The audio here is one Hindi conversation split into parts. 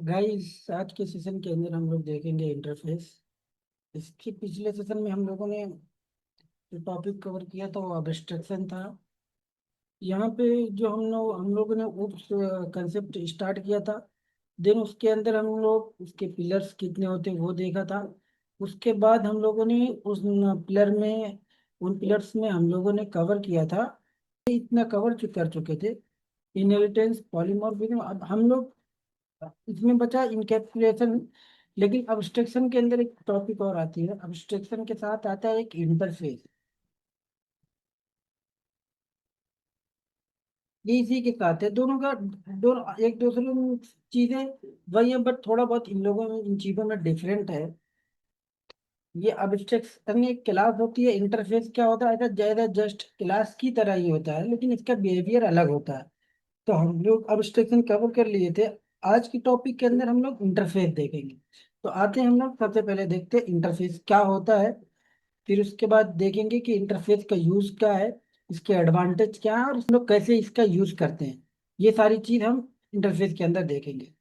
गाइस, आज के सेशन के अंदर हम लोग देखेंगे इंटरफेस। इसके पिछले सेशन में हम लोगों ने जो टॉपिक कवर किया था वो अब्स्ट्रक्शन था। यहाँ पे जो हम लोगों ने उस कंसेप्ट स्टार्ट किया था। देन उसके अंदर हम लोग उसके पिलर्स कितने होते हैं वो देखा था। उसके बाद हम लोगों ने उस पिलर में उन पिलर्स में हम लोगों ने कवर किया था। इतना कवर कर चुके थे। इनहेरिटेंस, पॉलीमॉर्फिज्म, अब हम लोग इसमें बचा इनकैप्सुलेशन। लेकिन अब्स्ट्रक्शन के अंदर एक टॉपिक और आती है। अब्स्ट्रक्शन के साथ आता है एक इंटरफेस। ये इसी के साथ है, दोनों का दोनों एक दूसरे में चीजें वही है, बट थोड़ा बहुत इन लोगों में इन चीजों में डिफरेंट है। ये अब्स्ट्रक्शन एक क्लास होती है, इंटरफेस क्या होता है, ऐसा ज्यादा जस्ट क्लास की तरह ही होता है, लेकिन इसका बिहेवियर अलग होता है। तो हम लोग अब्स्ट्रक्शन कवर कर लिए थे। आज की टॉपिक के अंदर हम लोग इंटरफेस देखेंगे। तो आते हैं, हम लोग सबसे पहले देखते हैं इंटरफेस क्या होता है। फिर उसके बाद देखेंगे कि इंटरफेस का यूज क्या है, इसके एडवांटेज क्या है और हम लोग कैसे इसका यूज करते हैं। ये सारी चीज हम इंटरफेस के अंदर देखेंगे।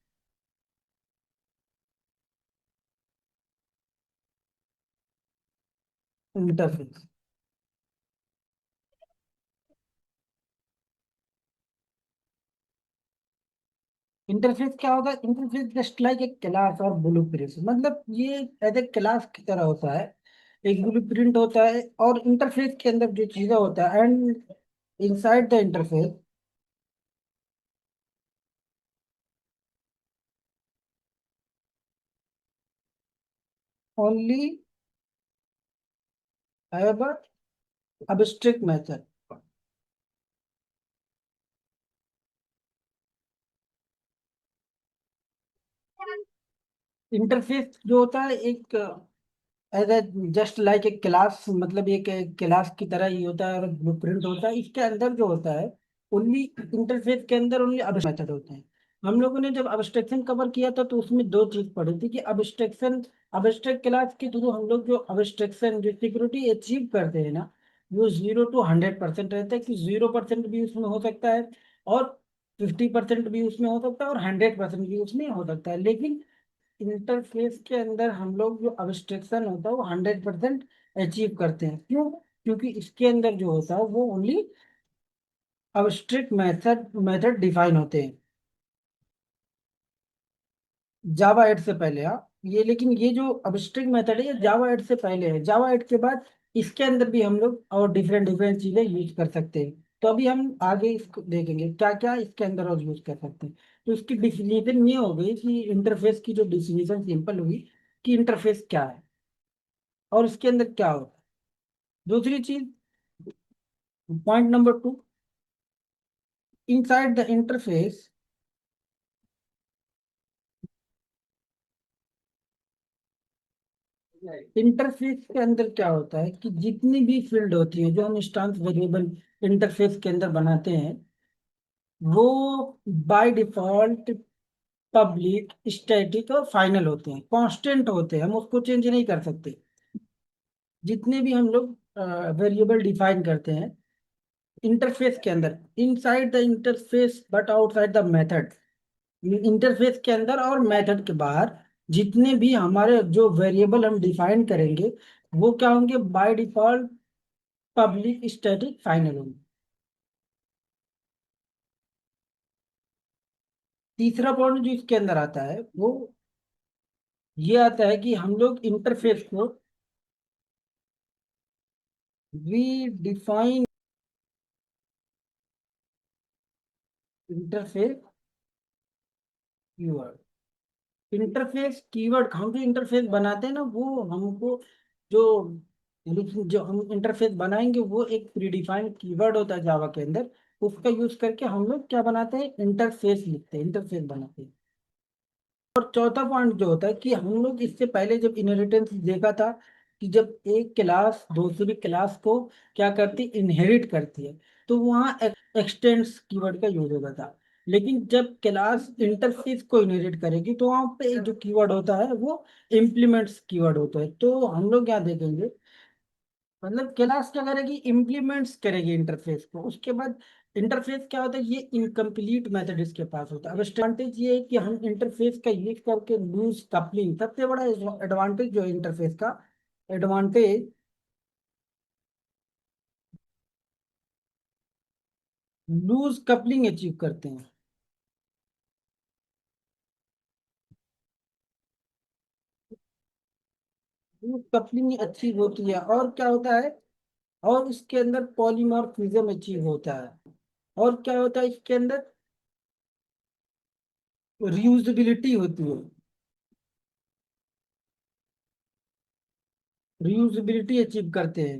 इंटरफेस इंटरफेस क्या होगा? इंटरफेस जस्ट लाइक एक क्लास और ब्लूप्रिंट, मतलब ये एज ए क्लास की तरह होता है। एक ब्लूप्रिंट होता है और इंटरफेस के अंदर जो चीजें होता है, and inside the interface only have a abstract method। Interface जो होता है एक एज ए जस्ट लाइक एक क्लास, मतलब एक क्लास की तरह ही होता है और ब्लूप्रिंट होता है। इसके अंदर जो होता है ओनली इंटरफेस के अंदर ओनली मेथड होते हैं। हम लोगों ने जब अब्स्ट्रक्शन कवर किया था तो उसमें दो चीज पढ़ी थी कि अब्स्ट्रक्शन, अब्स्ट्रैक्ट क्लास के थ्रू हम लोग जो अब्स्ट्रक्शन जो सिक्योरिटी अचीव करते हैं ना, वो 0 to 100% रहता है। कि 0% भी उसमें हो सकता है और 50% भी उसमें हो सकता है और 100% भी उसमें हो सकता है। लेकिन इंटरफेस के अंदर हम लोग जो अब्स्ट्रक्शन होता है वो 100% अचीव करते हैं। क्यों? क्योंकि इसके अंदर जो होता है वो ओनली अब्स्ट्रैक्ट मेथड डिफाइन होते हैं। जावा 8 से पहले, हाँ। ये लेकिन ये जो अब्स्ट्रैक्ट मेथड है ये जावा 8 से पहले है। जावा 8 के बाद इसके अंदर भी हम लोग और डिफरेंट डिफरेंट चीजें यूज कर सकते हैं। तो अभी हम आगे इसको देखेंगे क्या क्या इसके अंदर और यूज कर सकते हैं। तो इसकी डिफिनीशन ये हो गई कि इंटरफेस की जो डिफिनीशन सिंपल हुई कि इंटरफेस क्या है और इसके अंदर क्या होता है। दूसरी चीज, point number 2, inside the interface. Interface के अंदर क्या होता है कि जितनी भी फील्ड होती है जो हम इंस्टेंस वेरिएबल इंटरफेस के अंदर बनाते हैं, वो बाय डिफॉल्ट पब्लिक, स्टैटिक और फाइनल होते हैं, कांस्टेंट होते हैं, हम उसको चेंज नहीं कर सकते। जितने भी हम लोग वेरिएबल डिफाइन करते हैं इंटरफेस के अंदर, inside the interface but outside the method. Interface के अंदर और मेथड के बाहर जितने भी हमारे जो वेरिएबल हम डिफाइन करेंगे वो क्या होंगे? By default public, static, final होंगे। तीसरा पॉइंट जो इसके अंदर आता है वो ये आता है कि हम लोग इंटरफेस को we define interface keyword. Interface keyword, हम जो इंटरफेस बनाते हैं ना वो हमको जो जो हम इंटरफेस बनाएंगे वो एक प्रीडिफाइंड कीवर्ड होता है जावा के अंदर। उसका यूज करके हम लोग क्या बनाते हैं? इंटरफेस लिखते हैं, इंटरफेस बनाते हैं। और चौथा पॉइंट जो होता है कि हम लोग इससे पहले जब इनहेरिटेंस देखा था कि जब एक क्लास दूसरी क्लास को क्या करती, इनहेरिट करती है, तो वहाँ एक्सटेंड्स कीवर्ड का यूज होता था। लेकिन जब क्लास इंटरफेस को इनहेरिट करेगी तो वहाँ पे जो कीवर्ड होता है वो इम्प्लीमेंट्स कीवर्ड होता है। तो हम लोग क्या देखेंगे, मतलब क्लास क्या करेगी? इम्प्लीमेंट्स करेगी इंटरफेस को। उसके बाद इंटरफेस क्या होता है, ये इनकम्प्लीट मेथड इसके पास होता है। अब एडवांटेज ये है कि हम इंटरफेस का यूज करके लूज कपलिंग, सबसे बड़ा एडवांटेज जो है इंटरफेस का, एडवांटेज लूज कपलिंग अचीव करते हैं। लूज कपलिंग अच्छी होती है, और क्या होता है, और इसके अंदर पॉलीमॉर्फिज्म अचीव होता है, और क्या होता है इसके अंदर, रियूजेबिलिटी होती है। रियूजेबिलिटी अचीव करते हैं।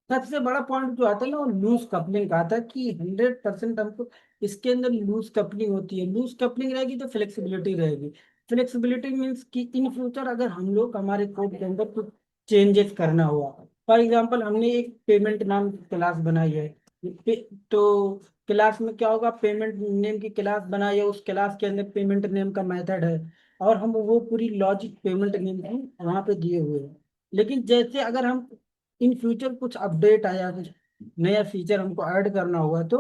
सबसे बड़ा पॉइंट जो आता है ना, वो लूज कपलिंग का आता है कि 100% हमको इसके अंदर लूज कपलिंग होती है। लूज कपलिंग रहेगी तो फ्लेक्सिबिलिटी रहेगी। फ्लेक्सिबिलिटी मीन्स कि इन फ्यूचर अगर हम लोग हमारे कोड के अंदर कुछ चेंजेस करना हुआ, फॉर एग्जांपल हमने एक पेमेंट नाम की क्लास बनाई है, तो क्लास में क्या होगा, पेमेंट नेम की क्लास बनाई है, उस क्लास के अंदर पेमेंट नेम का मेथड है, और हम वो पूरी लॉजिक पेमेंट नेम की वहां पे दिए हुए हैं। लेकिन जैसे अगर हम इन फ्यूचर कुछ अपडेट आया, कुछ नया फीचर हमको ऐड करना हुआ, तो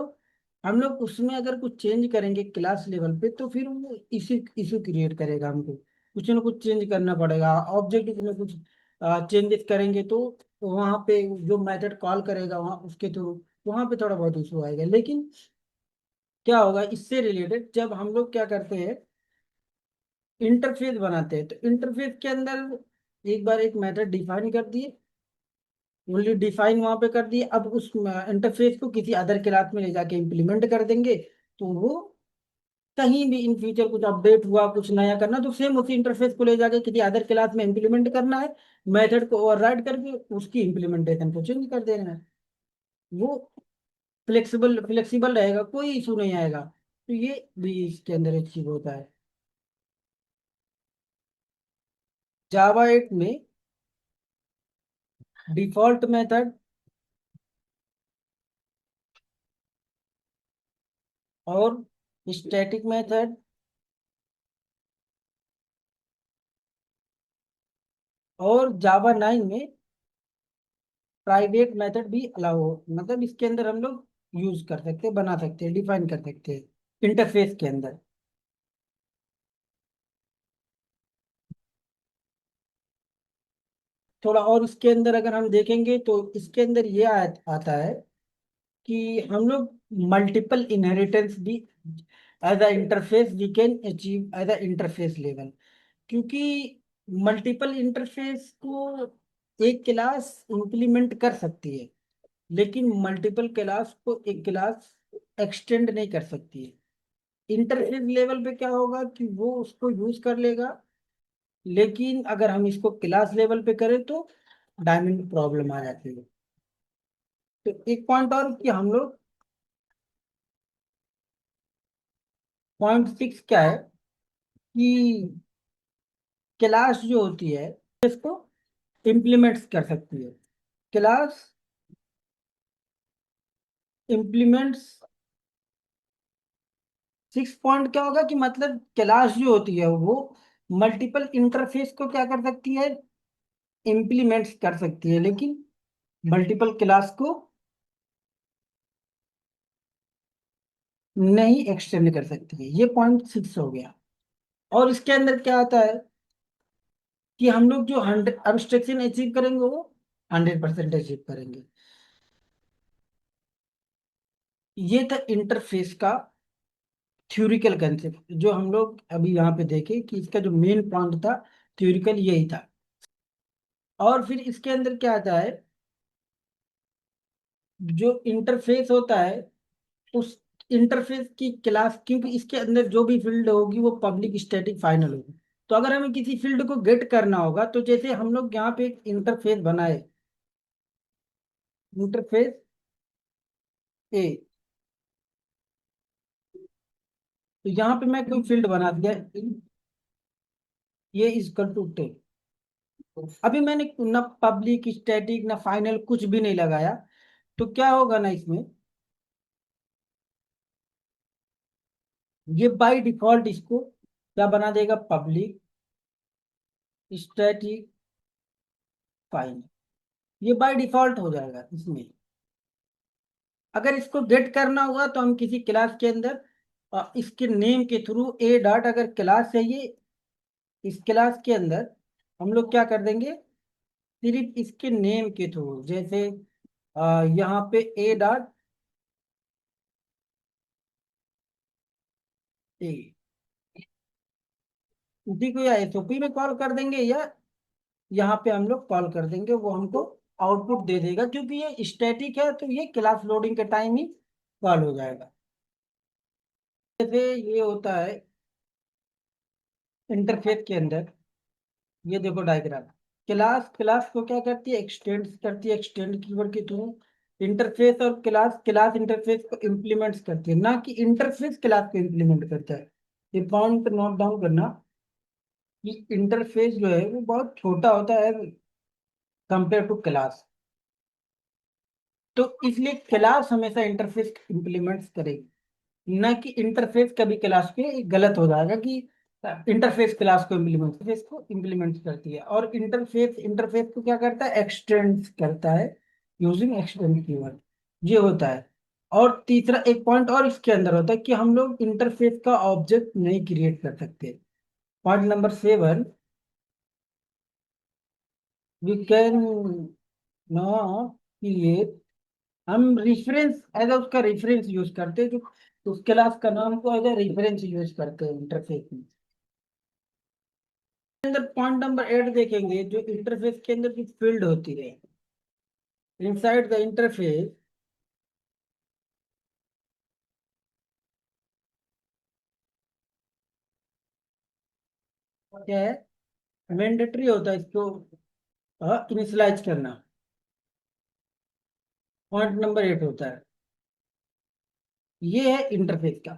हम लोग उसमें अगर कुछ चेंज करेंगे क्लास लेवल पे, तो फिर वो इशू इशू क्रिएट करेगा, हमको कुछ ना कुछ चेंज करना पड़ेगा। ऑब्जेक्ट में कुछ चेंजेस करेंगे तो वहाँ पे जो मेथड कॉल करेगा वहाँ उसके थ्रू वहाँ पे थोड़ा बहुत इशू आएगा। लेकिन क्या होगा इससे रिलेटेड, जब हम लोग क्या करते हैं, इंटरफेस बनाते हैं, तो इंटरफेस के अंदर एक बार एक मेथड डिफाइन कर दिए, ओनली डिफाइन वहां पे कर दिए, अब उस इंटरफेस को किसी अदर क्लास में ले जाके इम्प्लीमेंट कर देंगे, तो वो कहीं भी इन फ्यूचर कुछ अपडेट हुआ, कुछ नया करना, तो सेम उसी इंटरफेस को ले जाके किसी अदर क्लास में इम्प्लीमेंट करना है, मेथड को ओवरराइड करके उसकी इम्प्लीमेंटेशन को चेंज कर देना है। वो फ्लेक्सिबल फ्लेक्सिबल रहेगा, कोई इशू नहीं आएगा। तो ये भी इसके अंदर एक चीज होता है। जावा 8 में डिफॉल्ट मेथड और स्टैटिक मेथड और जावा 9 में प्राइवेट मेथड भी अलाउ हो, मतलब इसके अंदर हम लोग यूज कर सकते हैं, बना सकते हैं, डिफाइन कर सकते हैं इंटरफेस के अंदर। थोड़ा और इसके अंदर अगर हम देखेंगे तो इसके अंदर ये आता है कि हम लोग मल्टीपल इनहेरिटेंस भी as a interface we can achieve as a interface level. क्योंकि मल्टीपल इंटरफेस को एक क्लास इंप्लीमेंट कर सकती है, लेकिन मल्टीपल क्लास को एक क्लास एक्सटेंड नहीं कर सकती है। इंटरफेस लेवल पे क्या होगा कि वो उसको यूज कर लेगा, लेकिन अगर हम इसको क्लास लेवल पे करें तो डायमंड प्रॉब्लम आ जाती है। तो एक पॉइंट और कि हम लोग .6 क्या है कि क्लास जो होती है इसको इम्प्लीमेंट्स कर सकती है। क्लास इम्प्लीमेंट्स 6 पॉइंट क्या होगा कि मतलब क्लास जो होती है वो मल्टीपल इंटरफेस को क्या कर सकती है, इम्प्लीमेंट्स कर सकती है, लेकिन मल्टीपल क्लास को नहीं एक्सटेंड कर सकती है। ये .6 हो गया। और इसके अंदर क्या आता है कि हम लोग जो 100 अब्स्ट्रक्शन अचीव करेंगे वो 100% अचीव करेंगे। ये था इंटरफेस का थ्योरिकल कंसेप्ट, जो हम लोग अभी यहाँ पे देखे कि इसका जो मेन पॉइंट था थ्योरिकल यही था। और फिर इसके अंदर क्या आता है, जो इंटरफेस होता है उस इंटरफेस की क्लास, क्योंकि इसके अंदर जो भी फील्ड होगी वो पब्लिक स्टैटिक फाइनल होगी। तो अगर हमें किसी फील्ड को गेट करना होगा, तो जैसे हम लोग यहाँ पे एक इंटरफेस बनाए, इंटरफेस ए, तो यहाँ पे मैं कोई फील्ड बना दिया, ये इजकल टू 10। अभी मैंने ना पब्लिक स्टैटिक ना फाइनल कुछ भी नहीं लगाया, तो क्या होगा ना इसमें, ये बाय डिफॉल्ट इसको क्या बना देगा, पब्लिक स्टैटिक फाइनल। ये बाय डिफॉल्ट हो जाएगा इसमें। अगर इसको गेट करना हुआ तो हम किसी क्लास के अंदर इसके नेम के थ्रू ए डॉट, अगर क्लास है ये, इस क्लास के अंदर हम लोग क्या कर देंगे, सिर्फ इसके नेम के थ्रू, जैसे यहाँ पे ए डॉट ए, उसी को या एसओपी में कॉल कर देंगे, या यहाँ पे हम लोग कॉल कर देंगे, वो हमको आउटपुट दे देगा। क्योंकि ये स्टैटिक है तो ये क्लास लोडिंग के टाइम ही कॉल हो जाएगा। जैसे ये होता है इंटरफेस के अंदर, ये देखो डायग्राम, क्लास क्लास को क्या करती है, एक्सटेंड करती है, एक्सटेंड कीवर्ड के थ्रू। इंटरफेस और क्लास, क्लास इंटरफेस को इम्प्लीमेंट्स करती है, ना कि इंटरफेस क्लास को इम्प्लीमेंट करता है। ये पॉइंट नोट डाउन करना कि इंटरफेस जो है वो बहुत छोटा होता है कंपेयर टू क्लास। तो इसलिए क्लास हमेशा इंटरफेस इम्प्लीमेंट्स करेगी, ना कि इंटरफेस कभी क्लास पे गलत हो जाएगा कि इंटरफेस क्लास को इम्प्लीमेंट करती है। और इंटरफेस इंटरफेस को क्या करता है, एक्सटेंड करता है यूजिंग एक्सटेंड कीवर्ड, ये होता है। और तीसरा एक पॉइंट और इसके अंदर होता है कि हम लोग इंटरफेस का ऑब्जेक्ट नहीं क्रिएट कर सकते। Point number 7, we cannot create, हम रेफरेंस एज उसका रेफरेंस यूज करते हैं, जो उस क्लास का नाम को एज ए रेफरेंस यूज करते हैं इंटरफेस में। अंदर पॉइंट नंबर 8 देखेंगे, जो इंटरफेस के अंदर की फील्ड होती है, इनसाइड द इंटरफेस क्या है, मैंडेटरी होता है इसको इनिशियलाइज करना। पॉइंट नंबर 8 होता है, ये है इंटरफेस का।